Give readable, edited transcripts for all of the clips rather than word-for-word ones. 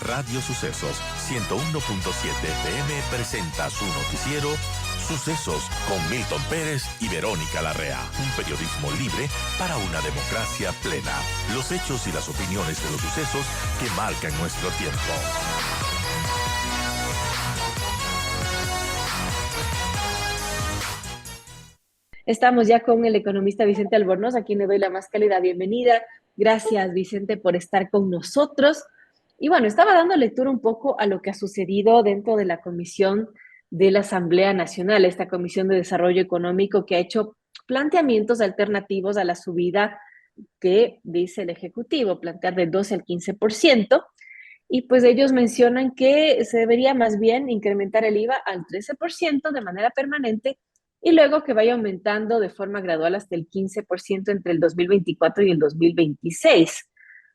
Radio Sucesos 101.7 FM presenta su noticiero Sucesos con Milton Pérez y Verónica Larrea. Un periodismo libre para una democracia plena. Los hechos y las opiniones de los sucesos que marcan nuestro tiempo. Estamos ya con el economista Vicente Albornoz, a quien le doy la más cálida bienvenida. Gracias, Vicente, por estar con nosotros. Y bueno, estaba dando lectura un poco a lo que ha sucedido dentro de la comisión de la Asamblea Nacional, esta Comisión de Desarrollo Económico que ha hecho planteamientos alternativos a la subida que dice el Ejecutivo, plantear del 12 al 15%. Y pues ellos mencionan que se debería más bien incrementar el IVA al 13% de manera permanente y luego que vaya aumentando de forma gradual hasta el 15% entre el 2024 y el 2026.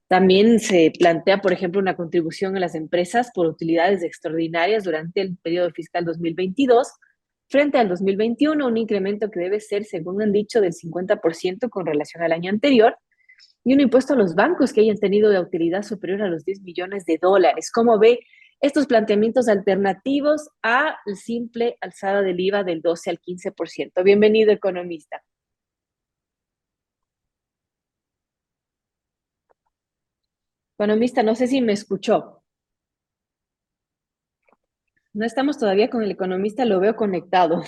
También se plantea, por ejemplo, una contribución a las empresas por utilidades extraordinarias durante el periodo fiscal 2022 frente al 2021, un incremento que debe ser, según han dicho, del 50% con relación al año anterior, y un impuesto a los bancos que hayan tenido de utilidad superior a los 10 millones de dólares. ¿Cómo ve estos planteamientos alternativos a la simple alzada del IVA del 12 al 15%? Bienvenido, economista. Economista, no sé si me escuchó. No estamos todavía con el economista, lo veo conectado.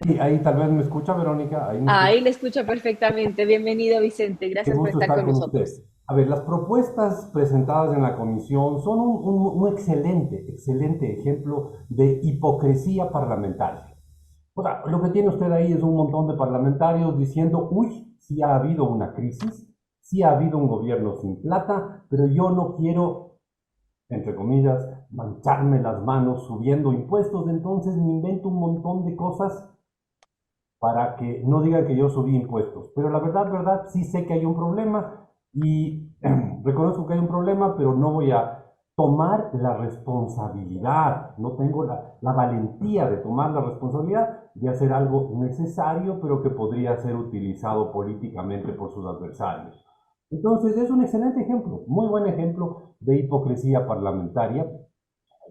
Sí, ahí tal vez me escucha, Verónica. Ahí me escucha. Ahí le escucho perfectamente. Bienvenido, Vicente. Qué Gracias por gusto estar estar con con usted. nosotros. A ver, las propuestas presentadas en la comisión son un excelente ejemplo de hipocresía parlamentaria. O sea, lo que tiene usted ahí es un montón de parlamentarios diciendo, uy, sí ha habido una crisis, sí ha habido un gobierno sin plata, pero yo no quiero, entre comillas, mancharme las manos subiendo impuestos, entonces me invento un montón de cosas para que no digan que yo subí impuestos. Pero la verdad, sí sé que hay un problema y reconozco que hay un problema, pero no voy a tomar la responsabilidad, no tengo la valentía de tomar la responsabilidad de hacer algo necesario, pero que podría ser utilizado políticamente por sus adversarios. Entonces es un excelente ejemplo, muy buen ejemplo de hipocresía parlamentaria,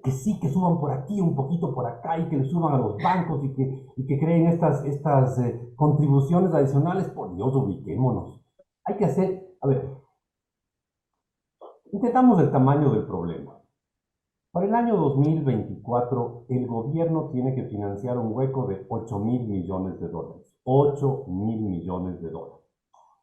que sí, que suban por aquí, un poquito por acá, y que le suban a los bancos y que creen estas contribuciones adicionales. Por Dios, ubiquémonos. Hay que hacer, a ver, intentamos el tamaño del problema. Para el año 2024, el gobierno tiene que financiar un hueco de 8.000 millones de dólares. 8.000 millones de dólares.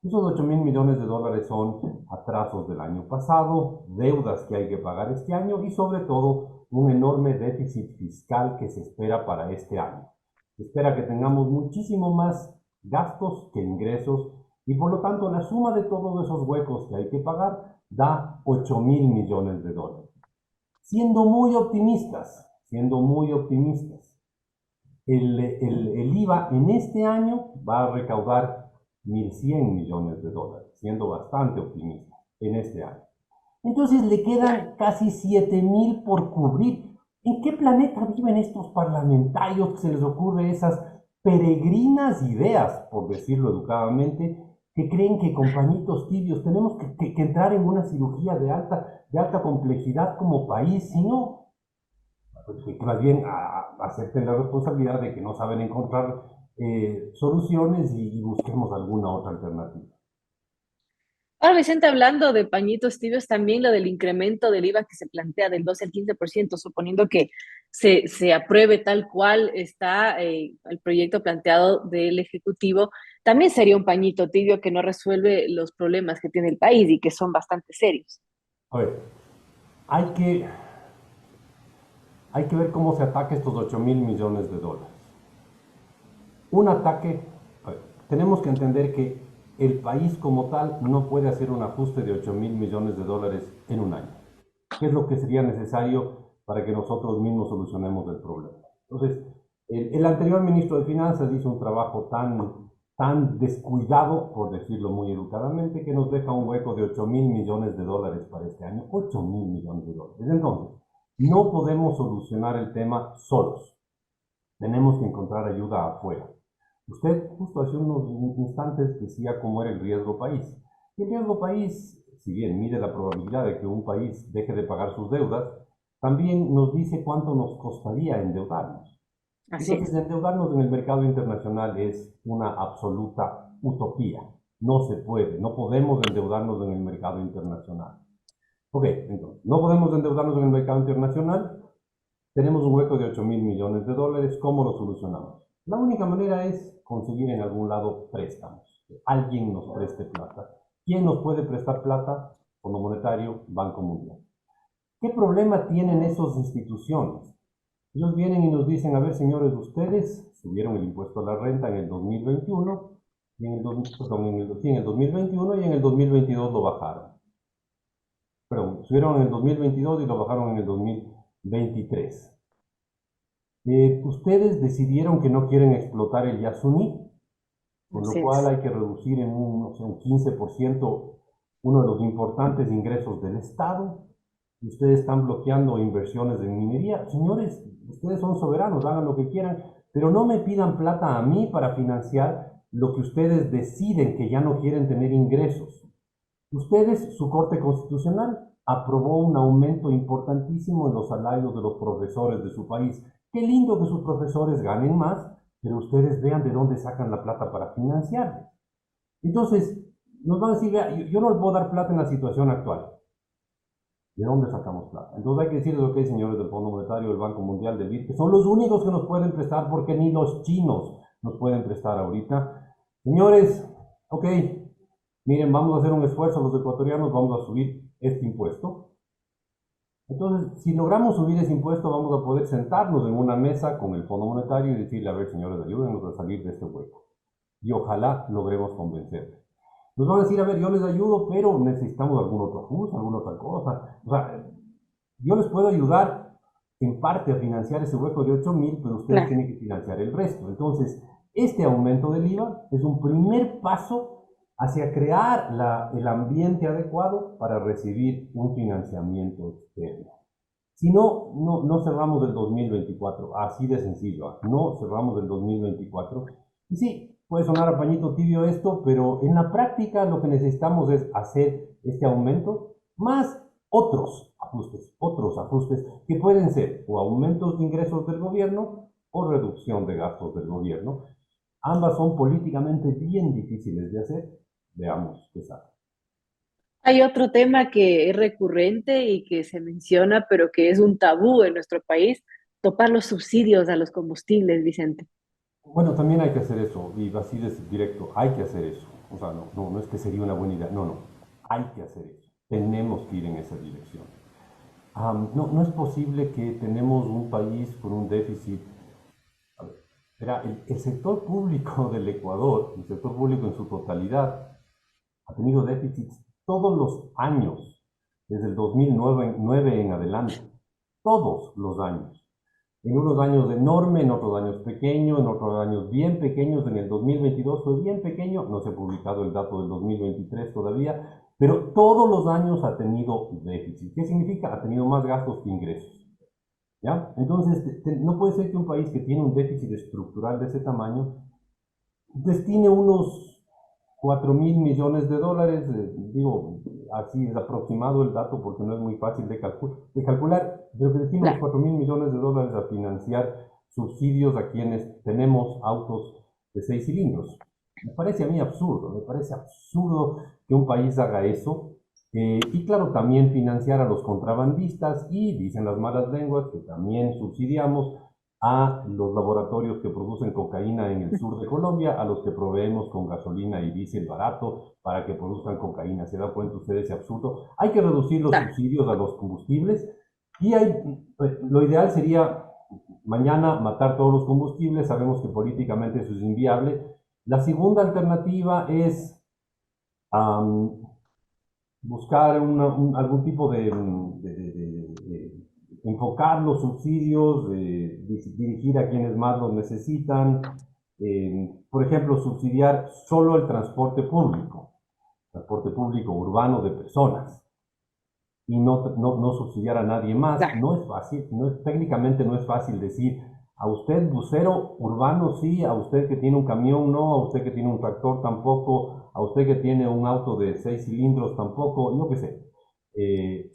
Esos 8.000 millones de dólares son atrasos del año pasado, deudas que hay que pagar este año y sobre todo un enorme déficit fiscal que se espera para este año. Se espera que tengamos muchísimo más gastos que ingresos y por lo tanto la suma de todos esos huecos que hay que pagar da 8.000 millones de dólares. Siendo muy optimistas, el IVA en este año va a recaudar 1.100 millones de dólares, siendo bastante optimista en este año. Entonces le quedan casi 7.000 por cubrir. ¿En qué planeta viven estos parlamentarios que se les ocurre esas peregrinas ideas, por decirlo educadamente, que creen que con pañitos tibios tenemos que entrar en una cirugía de alta complejidad como país? Si no, pues que más bien acepten la responsabilidad de que no saben encontrar soluciones y busquemos alguna otra alternativa. Ahora, Vicente, hablando de pañitos tibios, también lo del incremento del IVA que se plantea del 12 al 15%, suponiendo que se apruebe tal cual está el proyecto planteado del Ejecutivo, también sería un pañito tibio que no resuelve los problemas que tiene el país y que son bastante serios. A ver, hay que, hay que ver cómo se ataca estos 8.000 millones de dólares. Un ataque, a ver, tenemos que entender que el país como tal no puede hacer un ajuste de 8.000 millones de dólares en un año. ¿Qué es lo que sería necesario para que nosotros mismos solucionemos el problema? Entonces, el anterior ministro de Finanzas hizo un trabajo tan descuidado, por decirlo muy educadamente, que nos deja un hueco de 8.000 millones de dólares para este año. 8.000 millones de dólares. Entonces, no podemos solucionar el tema solos. Tenemos que encontrar ayuda afuera. Usted justo hace unos instantes decía cómo era el riesgo país. Y el riesgo país si bien mide la probabilidad de que un país deje de pagar sus deudas, también nos dice cuánto nos costaría endeudarnos. Así Entonces, es. endeudarnos en el mercado internacional es una absoluta utopía. No se puede, no podemos endeudarnos en el mercado internacional. Ok, entonces, no podemos endeudarnos en el mercado internacional, tenemos un hueco de 8.000 millones de dólares, ¿cómo lo solucionamos? La única manera es conseguir en algún lado préstamos, que alguien nos preste plata. ¿Quién nos puede prestar plata? Fondo Monetario, Banco Mundial. ¿Qué problema tienen esas instituciones? Ellos vienen y nos dicen, a ver, señores, ustedes subieron el impuesto a la renta en el 2021, y en el 2021 y en el 2022 lo bajaron. Perdón, subieron en el 2022 y lo bajaron en el 2023. Ustedes decidieron que no quieren explotar el Yasuní, con lo Así cual es. hay que reducir en un, no sé, un 15% uno de los importantes ingresos del Estado. Y ustedes están bloqueando inversiones en minería. Señores, ustedes son soberanos, hagan lo que quieran, pero no me pidan plata a mí para financiar lo que ustedes deciden que ya no quieren tener ingresos. Ustedes, su Corte Constitucional, aprobó un aumento importantísimo en los salarios de los profesores de su país. Qué lindo que sus profesores ganen más, pero ustedes vean de dónde sacan la plata para financiarles. Entonces, nos van a decir, vea, yo no les puedo dar plata en la situación actual. ¿De dónde sacamos plata? Entonces hay que decirles, ok, señores del Fondo Monetario, del Banco Mundial, del BID, que son los únicos que nos pueden prestar porque ni los chinos nos pueden prestar ahorita. Señores, ok, miren, vamos a hacer un esfuerzo los ecuatorianos, vamos a subir este impuesto. Entonces, si logramos subir ese impuesto, vamos a poder sentarnos en una mesa con el Fondo Monetario y decirle, a ver, señores, ayúdenos a salir de este hueco. Y ojalá logremos convencerles. Nos van a decir, a ver, yo les ayudo, pero necesitamos algún otro ajuste, alguna otra cosa. O sea, yo les puedo ayudar en parte a financiar ese hueco de 8.000, pero ustedes Claro. tienen que financiar el resto. Entonces, este aumento del IVA es un primer paso hacia crear el ambiente adecuado para recibir un financiamiento externo. Si no, no cerramos el 2024, así de sencillo, no cerramos el 2024. Y sí, puede sonar a pañito tibio esto, pero en la práctica lo que necesitamos es hacer este aumento más otros ajustes que pueden ser o aumentos de ingresos del gobierno o reducción de gastos del gobierno. Ambas son políticamente bien difíciles de hacer. Veamos qué sale. Hay otro tema que es recurrente y que se menciona, pero que es un tabú en nuestro país, topar los subsidios a los combustibles, Vicente. Bueno, también hay que hacer eso, y así de directo, hay que hacer eso. O sea, no es que sería una buena idea, no, hay que hacer eso. Tenemos que ir en esa dirección. No es posible que tenemos un país con un déficit. A ver, verá, el sector público del Ecuador, el sector público en su totalidad, ha tenido déficits todos los años, desde el 2009 en adelante, todos los años. En unos años enorme, en otros años pequeño, en otros años bien pequeños. En el 2022 fue bien pequeño, no se ha publicado el dato del 2023 todavía, pero todos los años ha tenido déficit. ¿Qué significa? Ha tenido más gastos que ingresos. ¿Ya? Entonces, no puede ser que un país que tiene un déficit estructural de ese tamaño destine unos 4.000 millones de dólares, digo, así es aproximado el dato porque no es muy fácil de calcular, pero que destine unos Claro. 4.000 millones de dólares a financiar subsidios a quienes tenemos autos de 6 cilindros. Me parece absurdo que un país haga eso. Y claro, también financiar a los contrabandistas y, dicen las malas lenguas, que también subsidiamos a los laboratorios que producen cocaína en el sur de Colombia, a los que proveemos con gasolina y diésel barato para que produzcan cocaína. ¿Se da cuenta usted de ese absurdo? Hay que reducir los Claro. subsidios a los combustibles y lo ideal sería mañana matar todos los combustibles. Sabemos que políticamente eso es inviable. La segunda alternativa es um, buscar algún tipo de enfocar los subsidios, dirigir a quienes más los necesitan. Por ejemplo, subsidiar solo el transporte público urbano de personas, y no subsidiar a nadie más. Claro. No es fácil, técnicamente no es fácil decir A usted, bucero urbano, sí, a usted que tiene un camión, no, a usted que tiene un tractor, tampoco, a usted que tiene un auto de 6 cilindros, tampoco, no qué sé. Eh,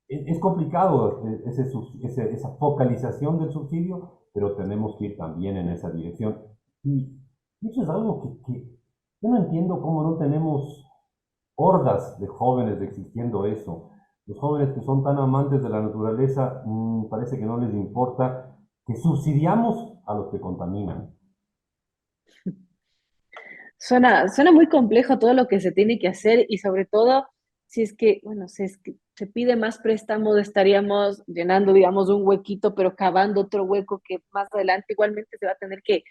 es complicado esa focalización del subsidio, pero tenemos que ir también en esa dirección. Y eso es algo que yo no entiendo cómo no tenemos hordas de jóvenes existiendo eso. Los jóvenes que son tan amantes de la naturaleza, parece que no les importa que subsidiamos a los que contaminan. Suena muy complejo todo lo que se tiene que hacer y sobre todo si es que, bueno, si es que se pide más préstamos, estaríamos llenando, digamos, un huequito, pero cavando otro hueco que más adelante igualmente se va a tener que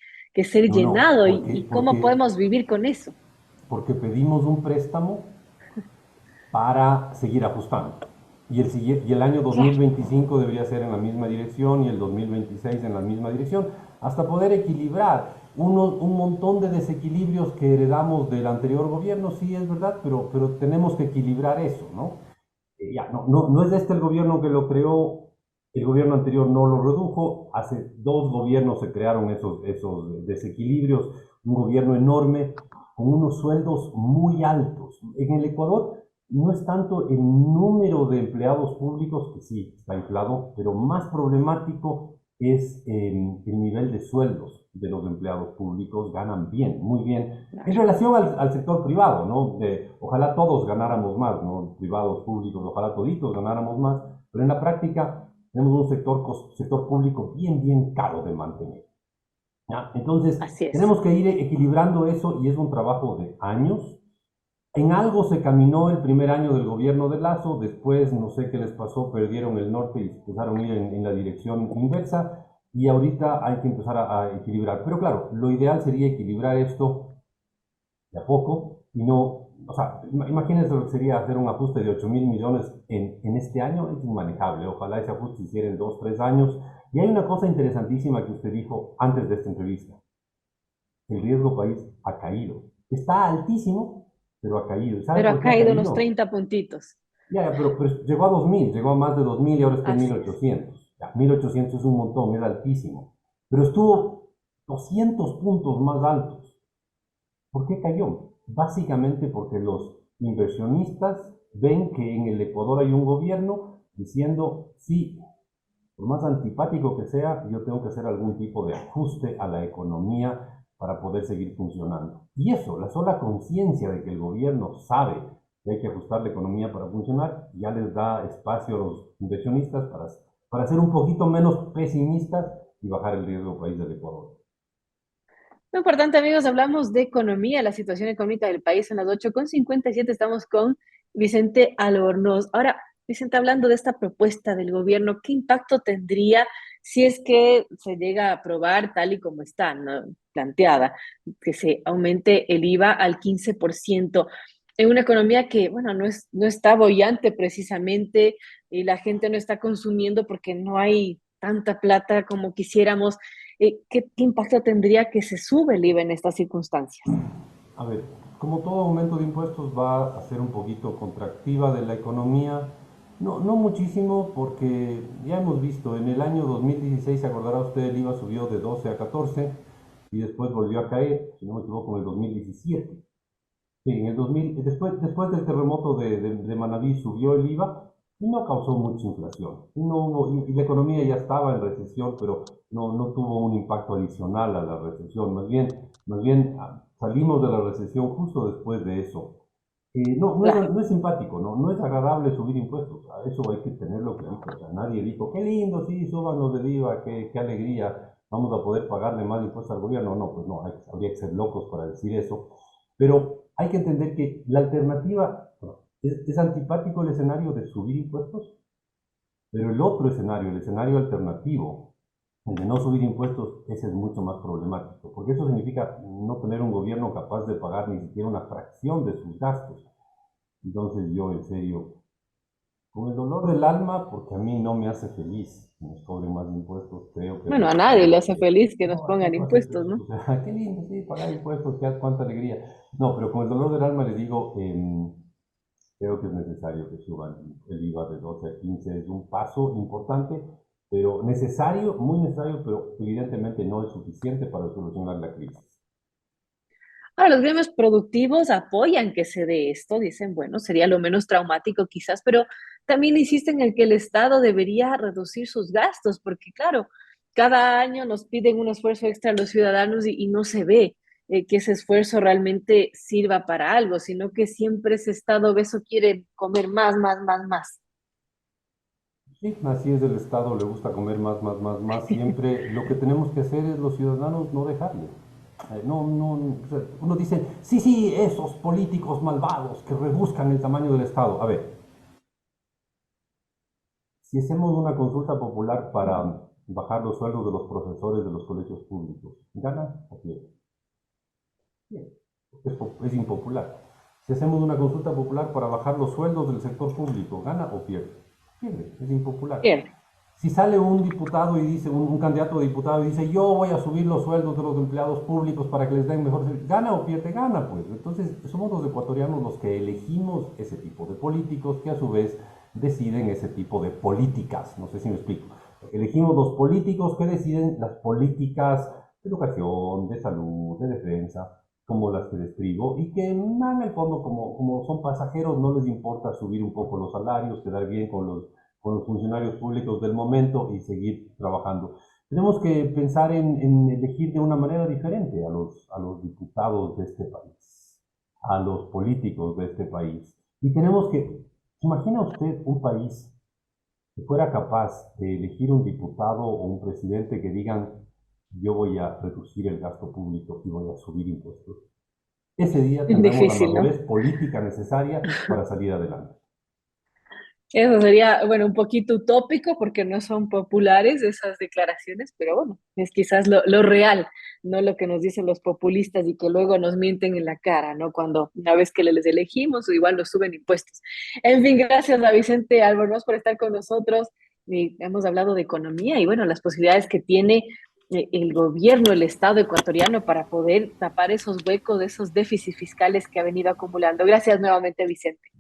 ser No, no, llenado. ¿Y cómo podemos vivir con eso? porque pedimos un préstamo para seguir ajustando. Y el año Claro. 2025 debería ser en la misma dirección y el 2026 en la misma dirección, hasta poder equilibrar un montón de desequilibrios que heredamos del anterior gobierno, sí es verdad, pero tenemos que equilibrar eso, ¿no? Ya, no es este el gobierno que lo creó, el gobierno anterior no lo redujo, hace 2 gobiernos se crearon esos desequilibrios, un gobierno enorme con unos sueldos muy altos. En el Ecuador no es tanto el número de empleados públicos, que sí está inflado, pero más problemático es el nivel de sueldos de los empleados públicos. Ganan bien, muy bien, en Claro. relación al sector privado, ¿no? Ojalá todos ganáramos más, ¿no? Privados, públicos, ojalá toditos ganáramos más, pero en la práctica tenemos un sector público bien caro de mantener. ¿Ya? Entonces, Así es. tenemos que ir equilibrando eso y es un trabajo de años. En algo se caminó el primer año del gobierno de Lazo, después no sé qué les pasó, perdieron el norte y empezaron a ir en la dirección inversa y ahorita hay que empezar a equilibrar. Pero claro, lo ideal sería equilibrar esto de a poco y no, o sea, imagínense lo que sería hacer un ajuste de 8.000 millones en este año, es inmanejable. Ojalá ese ajuste se hiciera en 2, 3 años. Y hay una cosa interesantísima que usted dijo antes de esta entrevista. El riesgo país ha caído. Está altísimo, pero ha caído. ¿Y sabe Pero por ha qué ha caído unos caído? 30 puntitos. Ya, pero llegó a 2.000, llegó a más de 2.000 y ahora está en mil Así es. ochocientos. Ya, 1.800 es un montón, es altísimo. Pero estuvo 200 puntos más altos. ¿Por qué cayó? Básicamente porque los inversionistas ven que en el Ecuador hay un gobierno diciendo, sí, por más antipático que sea, yo tengo que hacer algún tipo de ajuste a la economía para poder seguir funcionando. Y eso, la sola conciencia de que el gobierno sabe que hay que ajustar la economía para funcionar, ya les da espacio a los inversionistas para ser un poquito menos pesimistas y bajar el riesgo país del Ecuador. Muy importante, amigos, hablamos de economía, la situación económica del país en las 8:57. Estamos con Vicente Albornoz. Ahora, Vicente, hablando de esta propuesta del gobierno, ¿qué impacto tendría si es que se llega a aprobar tal y como está, ¿no? Planteada, que se aumente el IVA al 15% en una economía que, bueno, no está bollante precisamente y la gente no está consumiendo porque no hay tanta plata como quisiéramos? ¿Qué impacto tendría que se sube el IVA en estas circunstancias? A ver, como todo aumento de impuestos va a ser un poquito contractiva de la economía, no muchísimo, porque ya hemos visto, en el año 2016, se acordará usted, el IVA subió de 12 a 14 y después volvió a caer, si no me equivoco, en el 2017. Sí, en el 2000, después del terremoto de Manabí subió el IVA y no causó mucha inflación. Y la economía ya estaba en recesión, pero no tuvo un impacto adicional a la recesión. Más bien salimos de la recesión justo después de eso. Claro. No es simpático, no es agradable subir impuestos. A eso hay que tenerlo claro. O sea, nadie dijo, qué lindo, sí, súbanos del IVA, qué alegría, vamos a poder pagarle más impuestos al gobierno. No, pues no, habría que ser locos para decir eso. Pero hay que entender que la alternativa, bueno, es antipático el escenario de subir impuestos, pero el otro escenario, el escenario alternativo, el de no subir impuestos, ese es mucho más problemático, porque eso significa no tener un gobierno capaz de pagar ni siquiera una fracción de sus gastos. Entonces yo, en serio, con el dolor del alma, porque a mí no me hace feliz que nos cobren más impuestos, creo que es Bueno, a nadie le necesario hace que... feliz que nos No, ¿a quién pongan no hace impuestos, feliz? ¿no? O sea, qué lindo, sí, pagar impuestos, cuánta alegría. No, pero con el dolor del alma le digo, creo que es necesario que suban el IVA de 12 a 15, es un paso importante, pero necesario, muy necesario, pero evidentemente no es suficiente para solucionar la crisis. Ahora, los gremios productivos apoyan que se dé esto, dicen, bueno, sería lo menos traumático quizás, pero también insisten en que el Estado debería reducir sus gastos, porque claro, cada año nos piden un esfuerzo extra a los ciudadanos y no se ve que ese esfuerzo realmente sirva para algo, sino que siempre ese Estado obeso quiere comer más, más, más, más. Sí, así es el Estado, le gusta comer más, más, más, más. Siempre lo que tenemos que hacer es los ciudadanos no dejarle. No, no, o sea, uno dice, sí, sí, esos políticos malvados que rebuscan el tamaño del Estado. A ver, si hacemos una consulta popular para bajar los sueldos de los profesores de los colegios públicos, ¿gana o pierde? Bien, es impopular. Si hacemos una consulta popular para bajar los sueldos del sector público, ¿gana o pierde? Pierde, es impopular. Bien, Si sale un diputado y dice, un candidato a diputado y dice, yo voy a subir los sueldos de los empleados públicos para que les den mejor servicio, ¿gana o pierde? Gana, pues. Entonces, somos los ecuatorianos los que elegimos ese tipo de políticos que a su vez deciden ese tipo de políticas. No sé si me explico. Elegimos los políticos que deciden las políticas de educación, de salud, de defensa, como las que describo, y que en el fondo, como son pasajeros, no les importa subir un poco los salarios, quedar bien con los funcionarios públicos del momento y seguir trabajando. Tenemos que pensar en elegir de una manera diferente a los diputados de este país, a los políticos de este país. Y tenemos que, ¿se imagina usted un país que fuera capaz de elegir un diputado o un presidente que digan, yo voy a reducir el gasto público y voy a subir impuestos? Ese día tendremos la difícil, ¿no? madurez política necesaria para salir adelante. Eso sería, bueno, un poquito utópico porque no son populares esas declaraciones, pero bueno, es quizás lo real, no lo que nos dicen los populistas y que luego nos mienten en la cara, ¿no? Cuando una vez que les elegimos, igual nos suben impuestos. En fin, gracias a Vicente Albornoz por estar con nosotros. Y hemos hablado de economía y bueno, las posibilidades que tiene el gobierno, el Estado ecuatoriano para poder tapar esos huecos, esos déficits fiscales que ha venido acumulando. Gracias nuevamente, Vicente.